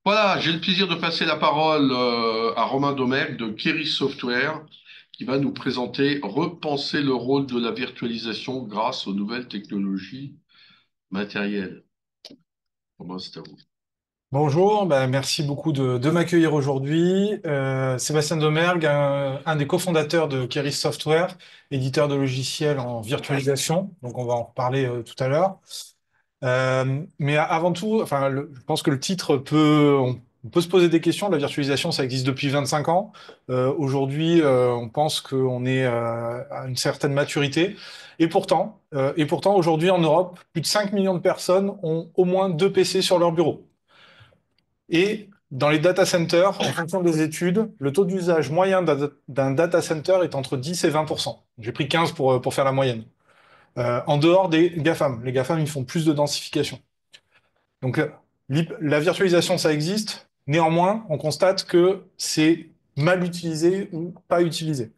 Voilà, j'ai le plaisir de passer la parole à Romain Domergue de Keris Software qui va nous présenter Repenser le rôle de la virtualisation grâce aux nouvelles technologies matérielles. Romain, c'est à vous. Bonjour, merci beaucoup de m'accueillir aujourd'hui. Sébastien Domergue, un des cofondateurs de Keris Software, éditeur de logiciels en virtualisation. Donc, on va en reparler tout à l'heure. Mais avant tout, enfin, je pense que le titre on peut se poser des questions. La virtualisation, ça existe depuis 25 ans. Aujourd'hui, on pense qu'on est à une certaine maturité. Et pourtant, aujourd'hui, en Europe, plus de 5 millions de personnes ont au moins deux PC sur leur bureau. Et dans les data centers, en fonction des études, le taux d'usage moyen d'un data center est entre 10 et 20%. J'ai pris 15 pour faire la moyenne. En dehors des GAFAM. Les GAFAM, ils font plus de densification. Donc, la virtualisation, ça existe. Néanmoins, on constate que c'est mal utilisé ou pas utilisé.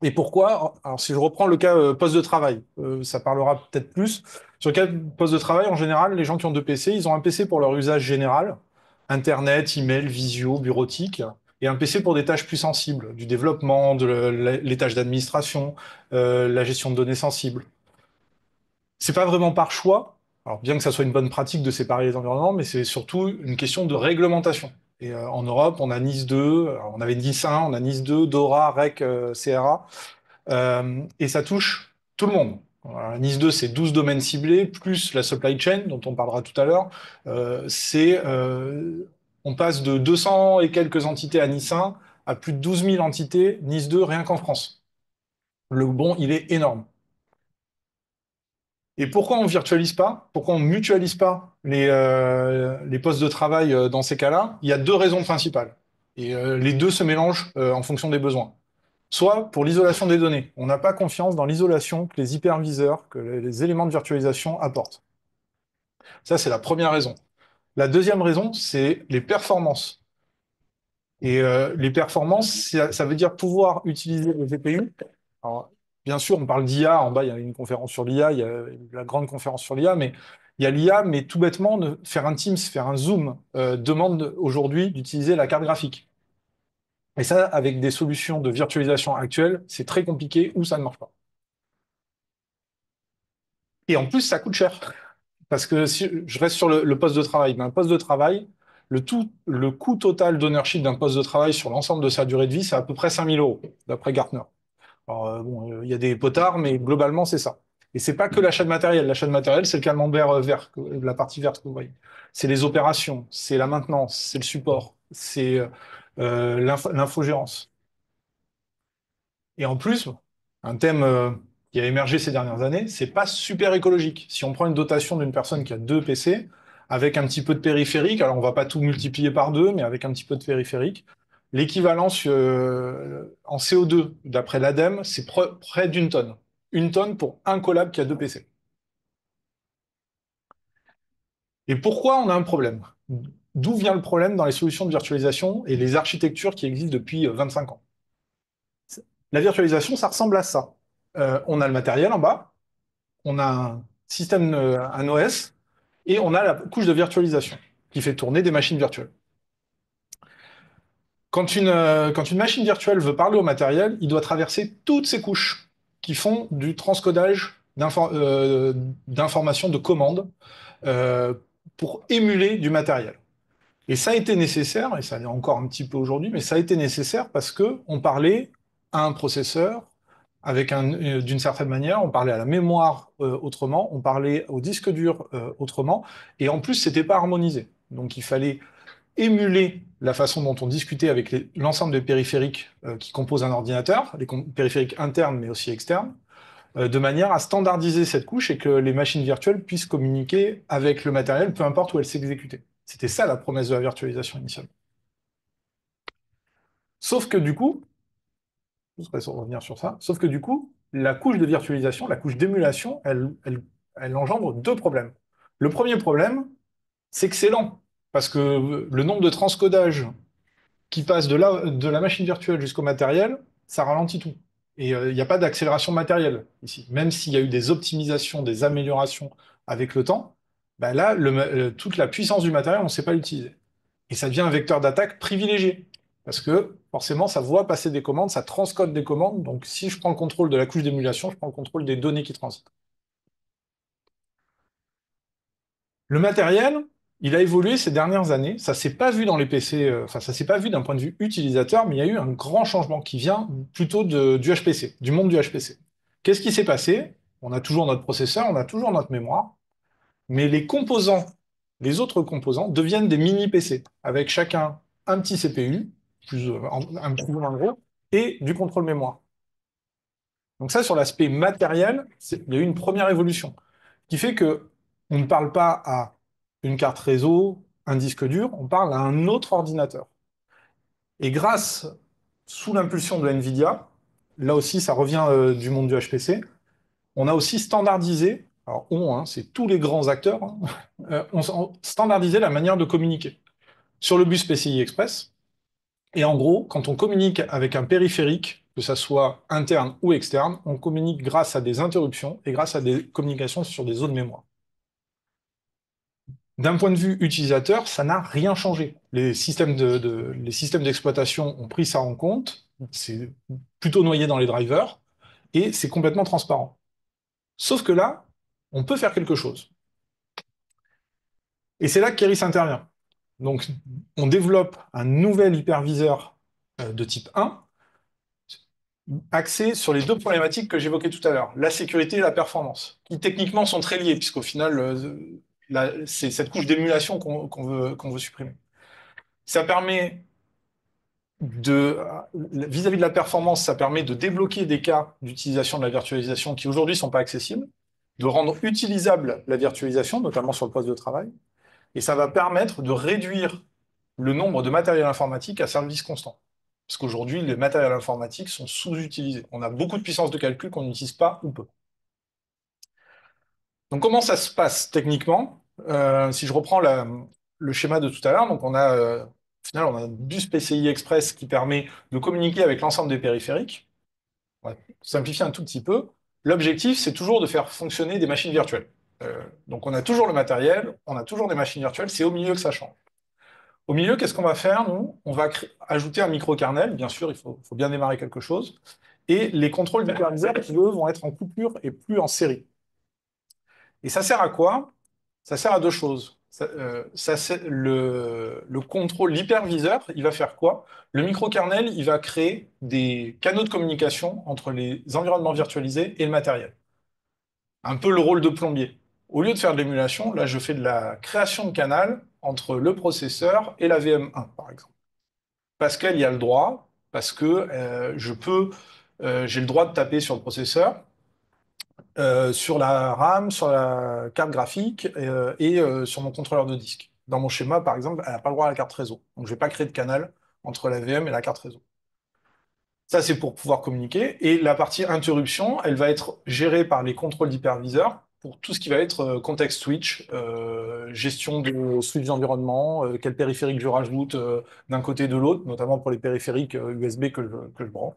Et pourquoi? Alors, si je reprends le cas poste de travail, ça parlera peut-être plus. Sur le cas de poste de travail, en général, les gens qui ont deux PC, ils ont un PC pour leur usage général, Internet, email, visio, bureautique, et un PC pour des tâches plus sensibles, du développement, les tâches d'administration, la gestion de données sensibles. C'est pas vraiment par choix, alors bien que ça soit une bonne pratique de séparer les environnements, mais c'est surtout une question de réglementation. Et en Europe, on a NIS 2, alors on avait NIS 1, on a NIS 2, DORA, REC, CRA. Et ça touche tout le monde. Voilà, NIS 2, c'est 12 domaines ciblés, plus la supply chain, dont on parlera tout à l'heure. On passe de 200 et quelques entités à NIS 1 à plus de 12 000 entités NIS 2 rien qu'en France. Le bond, il est énorme. Et pourquoi on virtualise pas? Pourquoi on mutualise pas les postes de travail dans ces cas-là? Il y a deux raisons principales. Et les deux se mélangent en fonction des besoins. Soit pour l'isolation des données. On n'a pas confiance dans l'isolation que les hyperviseurs, que les éléments de virtualisation apportent. Ça, c'est la première raison. La deuxième raison, c'est les performances. Et les performances, ça veut dire pouvoir utiliser le GPU. Alors, bien sûr, on parle d'IA. En bas, il y a une conférence sur l'IA, il y a la grande conférence sur l'IA, mais il y a l'IA, mais tout bêtement, faire un Teams, faire un Zoom, demande aujourd'hui d'utiliser la carte graphique. Et ça, avec des solutions de virtualisation actuelles, c'est très compliqué ou ça ne marche pas. Et en plus, ça coûte cher. Parce que si je reste sur le poste de travail, mais un poste de travail, le coût total d'ownership d'un poste de travail sur l'ensemble de sa durée de vie, c'est à peu près 5 000 euros, d'après Gartner. Alors, bon, il y a des potards, mais globalement, c'est ça. Et c'est pas que l'achat de matériel. L'achat de matériel, c'est le camembert vert, la partie verte que vous voyez. C'est les opérations, c'est la maintenance, c'est le support, c'est l'infogérance. Et en plus, un thème qui a émergé ces dernières années, c'est pas super écologique. Si on prend une dotation d'une personne qui a deux PC, avec un petit peu de périphérique, alors on va pas tout multiplier par deux, mais avec un petit peu de périphérique, l'équivalence en CO2, d'après l'ADEME, c'est près d'une tonne. Une tonne pour un collab qui a deux PC. Et pourquoi on a un problème? D'où vient le problème dans les solutions de virtualisation et les architectures qui existent depuis 25 ans? La virtualisation, ça ressemble à ça. On a le matériel en bas, on a un système, un OS, et on a la couche de virtualisation qui fait tourner des machines virtuelles. Quand une machine virtuelle veut parler au matériel, il doit traverser toutes ces couches qui font du transcodage d'informations, de commandes, euh, pour émuler du matériel. Et ça a été nécessaire, et ça l'est encore un petit peu aujourd'hui, mais ça a été nécessaire parce que on parlait à un processeur d'une certaine manière, on parlait à la mémoire autrement, on parlait au disque dur autrement, et en plus, c'était pas harmonisé. Donc, il fallait émuler la façon dont on discutait avec l'ensemble des périphériques qui composent un ordinateur, les périphériques internes mais aussi externes, de manière à standardiser cette couche et que les machines virtuelles puissent communiquer avec le matériel, peu importe où elles s'exécutaient. C'était ça la promesse de la virtualisation initiale. Sauf que du coup, je voudrais revenir sur ça, sauf que du coup, la couche de virtualisation, la couche d'émulation, elle engendre deux problèmes. Le premier problème, c'est que c'est lent, parce que le nombre de transcodages qui passe de la machine virtuelle jusqu'au matériel, ça ralentit tout. Et il n'y a pas d'accélération matérielle ici. Même s'il y a eu des optimisations, des améliorations avec le temps, bah là, toute la puissance du matériel, on ne sait pas l'utiliser. Et ça devient un vecteur d'attaque privilégié. Parce que forcément, ça voit passer des commandes, ça transcode des commandes. Donc si je prends le contrôle de la couche d'émulation, je prends le contrôle des données qui transitent. Le matériel, il a évolué ces dernières années. Ça s'est pas vu dans les PC, enfin ça s'est pas vu d'un point de vue utilisateur, mais il y a eu un grand changement qui vient plutôt du HPC, du monde du HPC. Qu'est-ce qui s'est passé? On a toujours notre processeur, on a toujours notre mémoire, mais les composants, les autres composants deviennent des mini PC avec chacun un petit CPU, un petit peu moins gros, et du contrôle mémoire. Donc ça, sur l'aspect matériel, il y a eu une première évolution qui fait que on ne parle pas à une carte réseau, un disque dur, on parle à un autre ordinateur. Et grâce, sous l'impulsion de NVIDIA, là aussi ça revient du monde du HPC, on a aussi standardisé, alors on, hein, c'est tous les grands acteurs, hein, on standardisé la manière de communiquer sur le bus PCI Express. Et en gros, quand on communique avec un périphérique, que ça soit interne ou externe, on communique grâce à des interruptions et grâce à des communications sur des zones mémoire. D'un point de vue utilisateur, ça n'a rien changé. Les systèmes d'exploitation ont pris ça en compte, c'est plutôt noyé dans les drivers, et c'est complètement transparent. Sauf que là, on peut faire quelque chose. Et c'est là que Keris intervient. Donc, on développe un nouvel hyperviseur de type 1, axé sur les deux problématiques que j'évoquais tout à l'heure, la sécurité et la performance, qui techniquement sont très liées, puisqu'au final, c'est cette couche d'émulation qu'on veut supprimer. Ça permet vis-à-vis de la performance, ça permet de débloquer des cas d'utilisation de la virtualisation qui aujourd'hui ne sont pas accessibles, de rendre utilisable la virtualisation, notamment sur le poste de travail, et ça va permettre de réduire le nombre de matériel informatique à service constant. Parce qu'aujourd'hui, les matériels informatiques sont sous-utilisés. On a beaucoup de puissance de calcul qu'on n'utilise pas ou peu. Donc comment ça se passe techniquement? Si je reprends le schéma de tout à l'heure, donc au final, on a un bus PCI Express qui permet de communiquer avec l'ensemble des périphériques. On va simplifier un tout petit peu. L'objectif, c'est toujours de faire fonctionner des machines virtuelles. Donc on a toujours le matériel, on a toujours des machines virtuelles, c'est au milieu que ça change. Au milieu, qu'est-ce qu'on va faire, nous? On va ajouter un microkernel, bien sûr, il faut bien démarrer quelque chose, et les contrôles d'hyperviseur qui, eux, vont être en coupure et plus en série. Et ça sert à quoi? Ça sert à deux choses. Le contrôle, l'hyperviseur, il va faire quoi? Le microkernel, il va créer des canaux de communication entre les environnements virtualisés et le matériel. Un peu le rôle de plombier. Au lieu de faire de l'émulation, là, je fais de la création de canal entre le processeur et la VM1, par exemple. Parce qu'elle y a le droit, parce que j'ai le droit de taper sur le processeur, sur la RAM, sur la carte graphique et sur mon contrôleur de disque. Dans mon schéma, par exemple, elle n'a pas le droit à la carte réseau. Donc, je ne vais pas créer de canal entre la VM et la carte réseau. Ça, c'est pour pouvoir communiquer. Et la partie interruption, elle va être gérée par les contrôles d'hyperviseur pour tout ce qui va être context switch, gestion de switch d'environnement, quel périphérique je rajoute d'un côté et de l'autre, notamment pour les périphériques USB que je branche.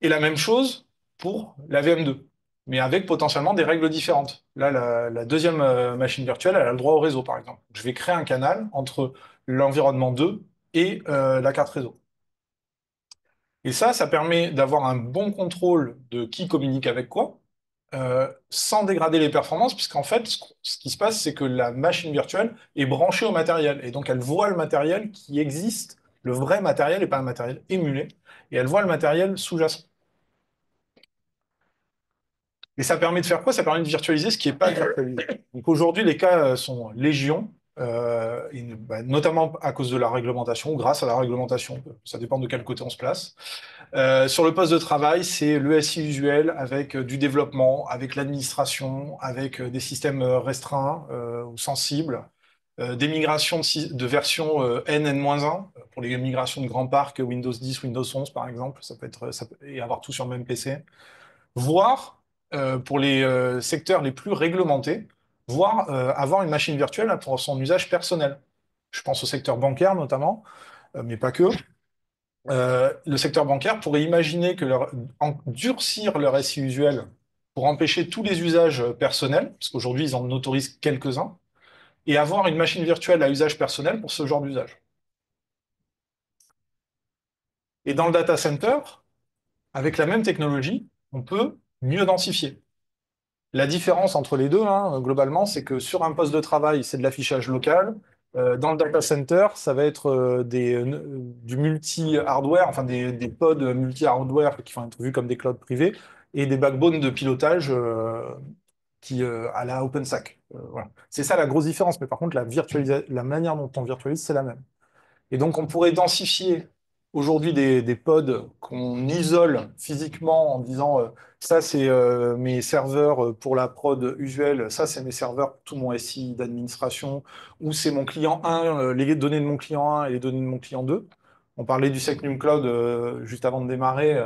Et la même chose pour la VM2, mais avec potentiellement des règles différentes. Là, la deuxième machine virtuelle, elle a le droit au réseau, par exemple. Je vais créer un canal entre l'environnement 2 et la carte réseau. Et ça permet d'avoir un bon contrôle de qui communique avec quoi, sans dégrader les performances, puisqu'en fait, ce qui se passe, c'est que la machine virtuelle est branchée au matériel, et donc elle voit le matériel qui existe, le vrai matériel, et pas un matériel émulé, et elle voit le matériel sous-jacent. Et ça permet de faire quoi? Ça permet de virtualiser ce qui n'est pas virtualisé. Donc aujourd'hui, les cas sont légion, notamment à cause de la réglementation, ou grâce à la réglementation. Ça dépend de quel côté on se place. Sur le poste de travail, c'est le SI usuel avec du développement, avec l'administration, avec des systèmes restreints ou sensibles, des migrations de version N, N-1 pour les migrations de grands parcs Windows 10, Windows 11 par exemple, et avoir tout sur le même PC, voire pour les secteurs les plus réglementés, voire avoir une machine virtuelle pour son usage personnel. Je pense au secteur bancaire notamment, mais pas que. Le secteur bancaire pourrait imaginer durcir leur SI usuel pour empêcher tous les usages personnels, parce qu'aujourd'hui ils en autorisent quelques-uns, et avoir une machine virtuelle à usage personnel pour ce genre d'usage. Et dans le data center, avec la même technologie, on peut mieux densifier. La différence entre les deux, hein, globalement, c'est que sur un poste de travail, c'est de l'affichage local. Dans le data center, ça va être du multi-hardware, enfin des pods multi-hardware qui vont être vus comme des clouds privés et des backbones de pilotage à la OpenStack. Voilà. C'est ça la grosse différence. Mais par contre, la manière dont on virtualise, c'est la même. Et donc, on pourrait densifier aujourd'hui des pods qu'on isole physiquement en disant ça, c'est mes serveurs pour la prod usuelle, ça, c'est mes serveurs pour tout mon SI d'administration, ou c'est mon client 1, les données de mon client 1 et les données de mon client 2. On parlait du Secnum Cloud juste avant de démarrer.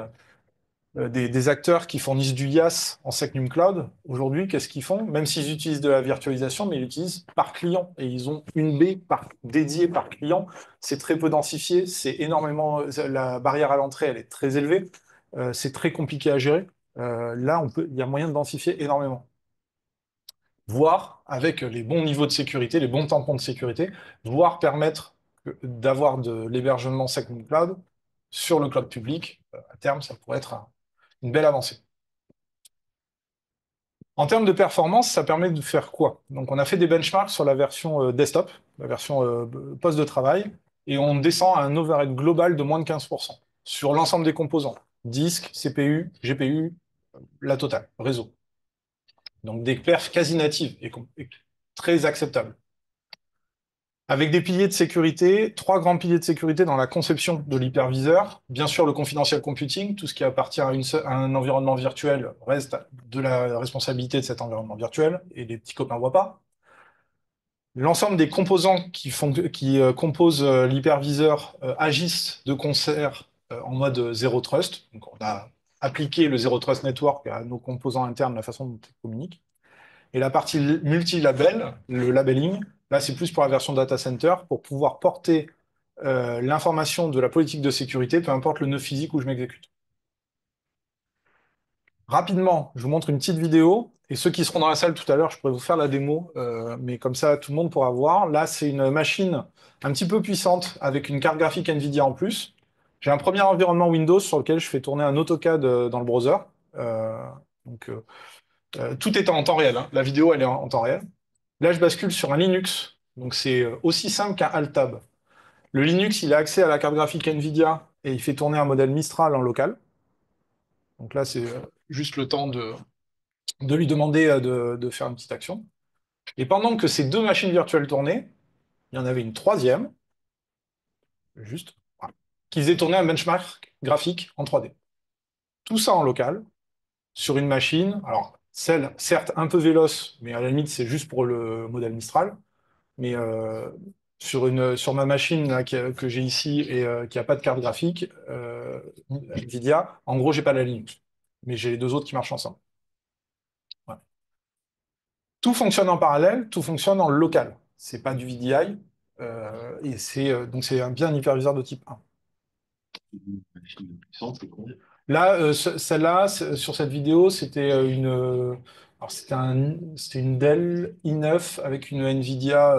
Des acteurs qui fournissent du IaaS en Secnum Cloud, aujourd'hui, qu'est-ce qu'ils font? Même s'ils utilisent de la virtualisation, mais ils l'utilisent par client. Et ils ont une baie dédiée par client. C'est très peu densifié, c'est énormément. La barrière à l'entrée, elle est très élevée. C'est très compliqué à gérer. Là, il y a moyen de densifier énormément. Voire, avec les bons niveaux de sécurité, les bons tampons de sécurité, voire permettre d'avoir de l'hébergement Secnum Cloud sur le cloud public. À terme, ça pourrait être une belle avancée. En termes de performance, ça permet de faire quoi? Donc, on a fait des benchmarks sur la version desktop, la version poste de travail, et on descend à un overhead global de moins de 15% sur l'ensemble des composants. Disque, CPU, GPU, la totale, réseau. Donc, des perfs quasi natives et très acceptables. Avec des piliers de sécurité, trois grands piliers de sécurité dans la conception de l'hyperviseur. Bien sûr, le confidential computing, tout ce qui appartient à un environnement virtuel reste de la responsabilité de cet environnement virtuel et les petits copains ne voient pas. L'ensemble des composants qui composent l'hyperviseur agissent de concert en mode zero trust. Donc, on a appliqué le zero trust network à nos composants internes, la façon dont ils communiquent. Et la partie multi-label, le labeling, là, c'est plus pour la version data center, pour pouvoir porter l'information de la politique de sécurité, peu importe le nœud physique où je m'exécute. Rapidement, je vous montre une petite vidéo, et ceux qui seront dans la salle tout à l'heure, je pourrais vous faire la démo, mais comme ça, tout le monde pourra voir. Là, c'est une machine un petit peu puissante, avec une carte graphique NVIDIA en plus. J'ai un premier environnement Windows sur lequel je fais tourner un AutoCAD dans le browser. Euh, donc, tout est en temps réel, hein. La vidéo, elle est en temps réel. Là, je bascule sur un Linux. Donc, c'est aussi simple qu'un Alt-Tab. Le Linux, il a accès à la carte graphique NVIDIA et il fait tourner un modèle Mistral en local. Donc là, c'est juste le temps de lui demander de faire une petite action. Et pendant que ces deux machines virtuelles tournaient, il y en avait une troisième, juste, voilà, qui faisait tourner un benchmark graphique en 3D. Tout ça en local, sur une machine, alors celle, certes, un peu véloce, mais à la limite, c'est juste pour le modèle Mistral. Mais sur ma machine là, que j'ai ici et qui n'a pas de carte graphique, Nvidia, en gros, j'ai pas la Linux. Mais j'ai les deux autres qui marchent ensemble. Voilà. Tout fonctionne en parallèle, tout fonctionne en local. C'est pas du VDI. Donc c'est bien un hyperviseur de type 1. Là, celle-là, sur cette vidéo, c'était alors c'était une Dell i9 avec une Nvidia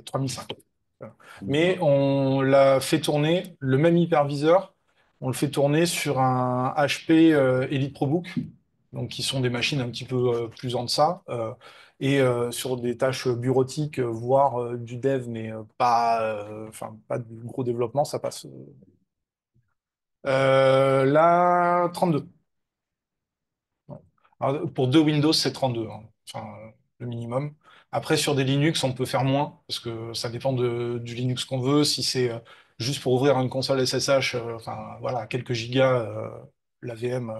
3005. Voilà. Mais on l'a fait tourner, le même hyperviseur, on le fait tourner sur un HP Elite ProBook, donc qui sont des machines un petit peu plus en deçà, et sur des tâches bureautiques, voire du dev, mais pas de gros développement, ça passe. Là, 32. Ouais. Alors, pour deux Windows, c'est 32, hein. Enfin, le minimum. Après, sur des Linux, on peut faire moins, parce que ça dépend du Linux qu'on veut. Si c'est juste pour ouvrir une console SSH, enfin, voilà, quelques gigas, la VM.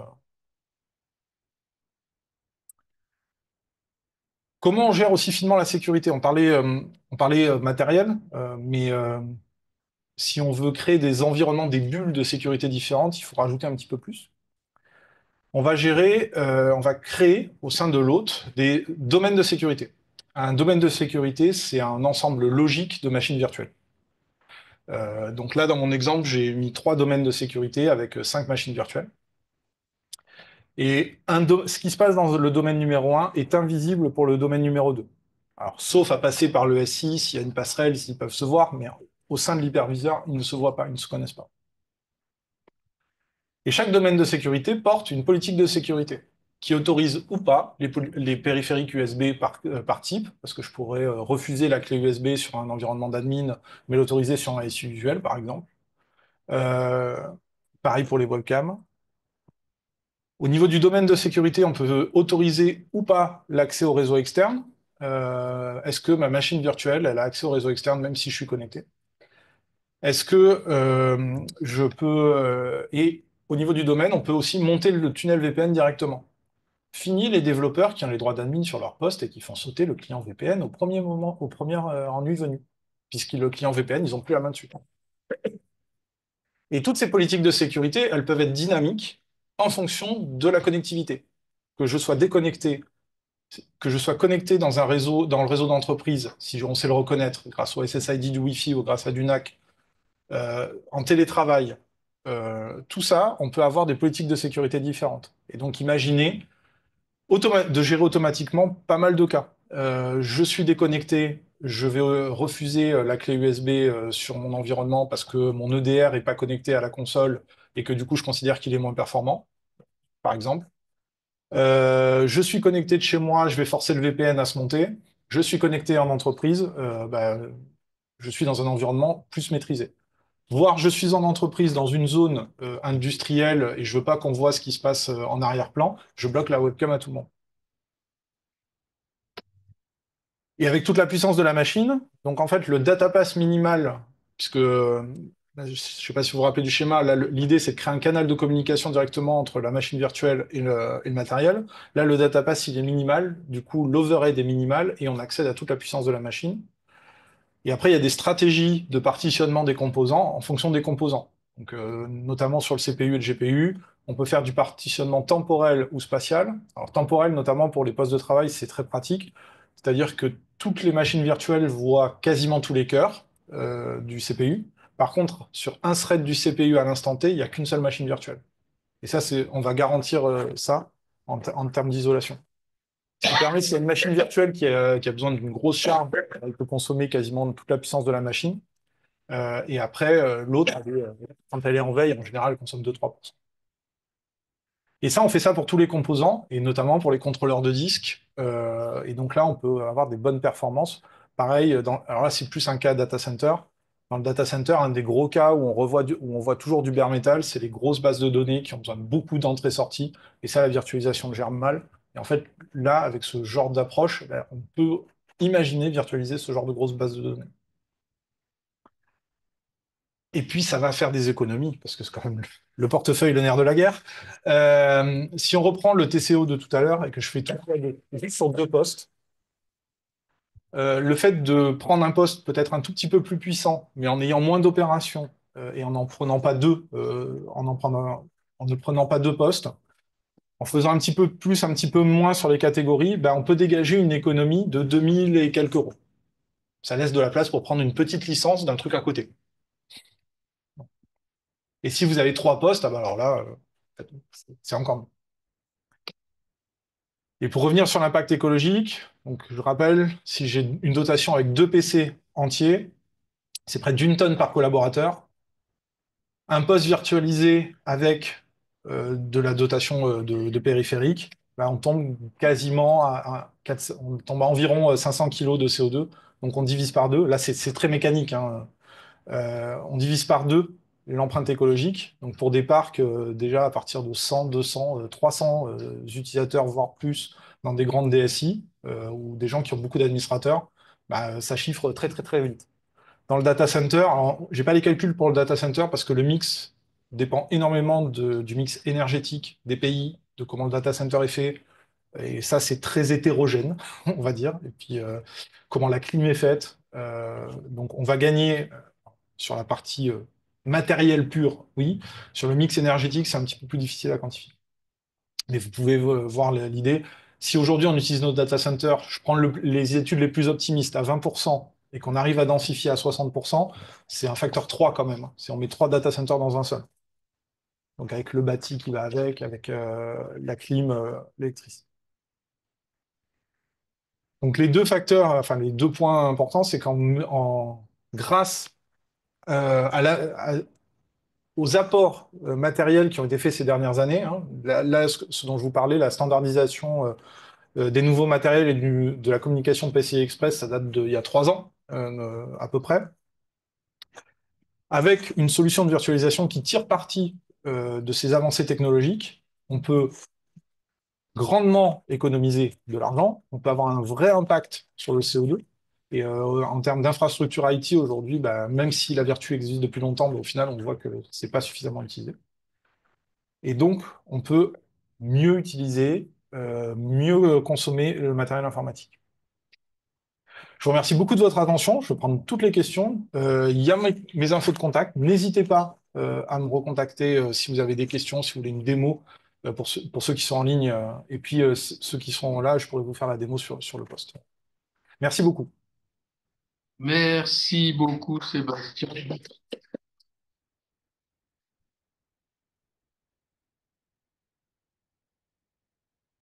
Comment on gère aussi finement la sécurité? On parlait matériel, mais si on veut créer des environnements, des bulles de sécurité différentes, il faut rajouter un petit peu plus. On va créer au sein de l'hôte des domaines de sécurité. Un domaine de sécurité, c'est un ensemble logique de machines virtuelles. Donc là, dans mon exemple, j'ai mis 3 domaines de sécurité avec 5 machines virtuelles. Et ce qui se passe dans le domaine numéro 1 est invisible pour le domaine numéro 2. Alors, sauf à passer par le SI, s'il y a une passerelle, s'ils peuvent se voir, mais au sein de l'hyperviseur, ils ne se voient pas, ils ne se connaissent pas. Et chaque domaine de sécurité porte une politique de sécurité qui autorise ou pas les périphériques USB par type, parce que je pourrais refuser la clé USB sur un environnement d'admin, mais l'autoriser sur un SI usuel, par exemple. Euh, Pareil pour les webcams. Au niveau du domaine de sécurité, on peut autoriser ou pas l'accès au réseau externe. Est-ce que ma machine virtuelle, elle a accès au réseau externe même si je suis connecté? Est-ce que je peux... et au niveau du domaine, on peut aussi monter le tunnel VPN directement. Fini les développeurs qui ont les droits d'admin sur leur poste et qui font sauter le client VPN au premier moment, au premier ennui venu. Puisque le client VPN, ils n'ont plus la main dessus. Et toutes ces politiques de sécurité, elles peuvent être dynamiques en fonction de la connectivité. Que je sois déconnecté, que je sois connecté dans un réseau, dans le réseau d'entreprise, si on sait le reconnaître, grâce au SSID du Wi-Fi ou grâce à du NAC, en télétravail, tout ça, on peut avoir des politiques de sécurité différentes. Et donc, imaginez de gérer automatiquement pas mal de cas. Je suis déconnecté, je vais refuser la clé USB sur mon environnement parce que mon EDR n'est pas connecté à la console et que du coup, je considère qu'il est moins performant, par exemple. Je suis connecté de chez moi, je vais forcer le VPN à se monter. Je suis connecté en entreprise, je suis dans un environnement plus maîtrisé. Voire je suis en entreprise dans une zone industrielle et je veux pas qu'on voit ce qui se passe en arrière-plan, je bloque la webcam à tout le monde. Et avec toute la puissance de la machine, donc en fait le data pass minimal, puisque je ne sais pas si vous vous rappelez du schéma, là l'idée c'est de créer un canal de communication directement entre la machine virtuelle et le matériel. Là le data pass il est minimal, du coup l'overhead est minimal et on accède à toute la puissance de la machine. Et après, il y a des stratégies de partitionnement des composants en fonction des composants. Donc, notamment sur le CPU et le GPU, on peut faire du partitionnement temporel ou spatial. Alors, temporel, notamment pour les postes de travail, c'est très pratique. C'est-à-dire que toutes les machines virtuelles voient quasiment tous les cœurs du CPU. Par contre, sur un thread du CPU à l'instant T, il n'y a qu'une seule machine virtuelle. Et ça, on va garantir ça en termes d'isolation. Ce qui permet, s'il y a une machine virtuelle qui a besoin d'une grosse charge, elle peut consommer quasiment toute la puissance de la machine. Et après, l'autre, quand elle est en veille, en général, elle consomme 2-3%. Et ça, on fait ça pour tous les composants, et notamment pour les contrôleurs de disque. Et donc là, on peut avoir des bonnes performances. Pareil, alors là, c'est plus un cas data center. Dans le data center, un des gros cas où on voit toujours du bare metal, c'est les grosses bases de données qui ont besoin de beaucoup d'entrées-sorties. Et ça, la virtualisation le gère mal. Et en fait, là, avec ce genre d'approche, ben, on peut imaginer virtualiser ce genre de grosses bases de données. Et puis, ça va faire des économies, parce que c'est quand même le portefeuille, le nerf de la guerre. Si on reprend le TCO de tout à l'heure et que je fais tout juste sur deux postes, le fait de prendre un poste peut-être un tout petit peu plus puissant, mais en ayant moins d'opérations et en n'en prenant pas deux, en ne prenant pas deux postes, en faisant un petit peu plus, un petit peu moins sur les catégories, ben, on peut dégager une économie de 2000 et quelques euros. Ça laisse de la place pour prendre une petite licence d'un truc à côté. Et si vous avez trois postes, ah ben alors là, c'est encore mieux. Et pour revenir sur l'impact écologique, donc je rappelle, si j'ai une dotation avec deux PC entiers, c'est près d'une tonne par collaborateur. Un poste virtualisé avec de la dotation de périphérique, bah, on tombe quasiment on tombe à environ 500 kg de CO2. Donc on divise par deux. Là, c'est très mécanique, hein. On divise par deux l'empreinte écologique. Donc pour des parcs, déjà à partir de 100, 200, 300 utilisateurs, voire plus, dans des grandes DSI, ou des gens qui ont beaucoup d'administrateurs, bah, ça chiffre très très très vite. Dans le data center, alors, j'ai pas les calculs pour le data center parce que le mix dépend énormément du mix énergétique des pays, de comment le data center est fait. Et ça, c'est très hétérogène, on va dire. Et puis, comment la clim est faite. Donc, on va gagner sur la partie matérielle pure, oui. Sur le mix énergétique, c'est un petit peu plus difficile à quantifier. Mais vous pouvez voir l'idée. Si aujourd'hui on utilise nos data centers, je prends les études les plus optimistes à 20% et qu'on arrive à densifier à 60%, c'est un facteur 3 quand même, hein. Si on met trois data centers dans un seul. Donc avec le bâti qui va avec la clim, l'électricité. Donc les deux facteurs, enfin les deux points importants, c'est grâce aux apports matériels qui ont été faits ces dernières années, hein, là, ce dont je vous parlais, la standardisation des nouveaux matériels et de la communication de PCI Express, ça date d'il y a 3 ans à peu près. Avec une solution de virtualisation qui tire parti de ces avancées technologiques, on peut grandement économiser de l'argent, on peut avoir un vrai impact sur le CO2. Et en termes d'infrastructure IT aujourd'hui, bah, même si la vertu existe depuis longtemps, mais au final, on voit que c'est pas suffisamment utilisé. Et donc, on peut mieux utiliser, mieux consommer le matériel informatique. Je vous remercie beaucoup de votre attention. Je vais prendre toutes les questions. Il y a mes infos de contact. N'hésitez pas à me recontacter si vous avez des questions, si vous voulez une démo pour ceux qui sont en ligne. Et puis ceux qui sont là, je pourrais vous faire la démo sur le poste. Merci beaucoup. Merci beaucoup, Sébastien.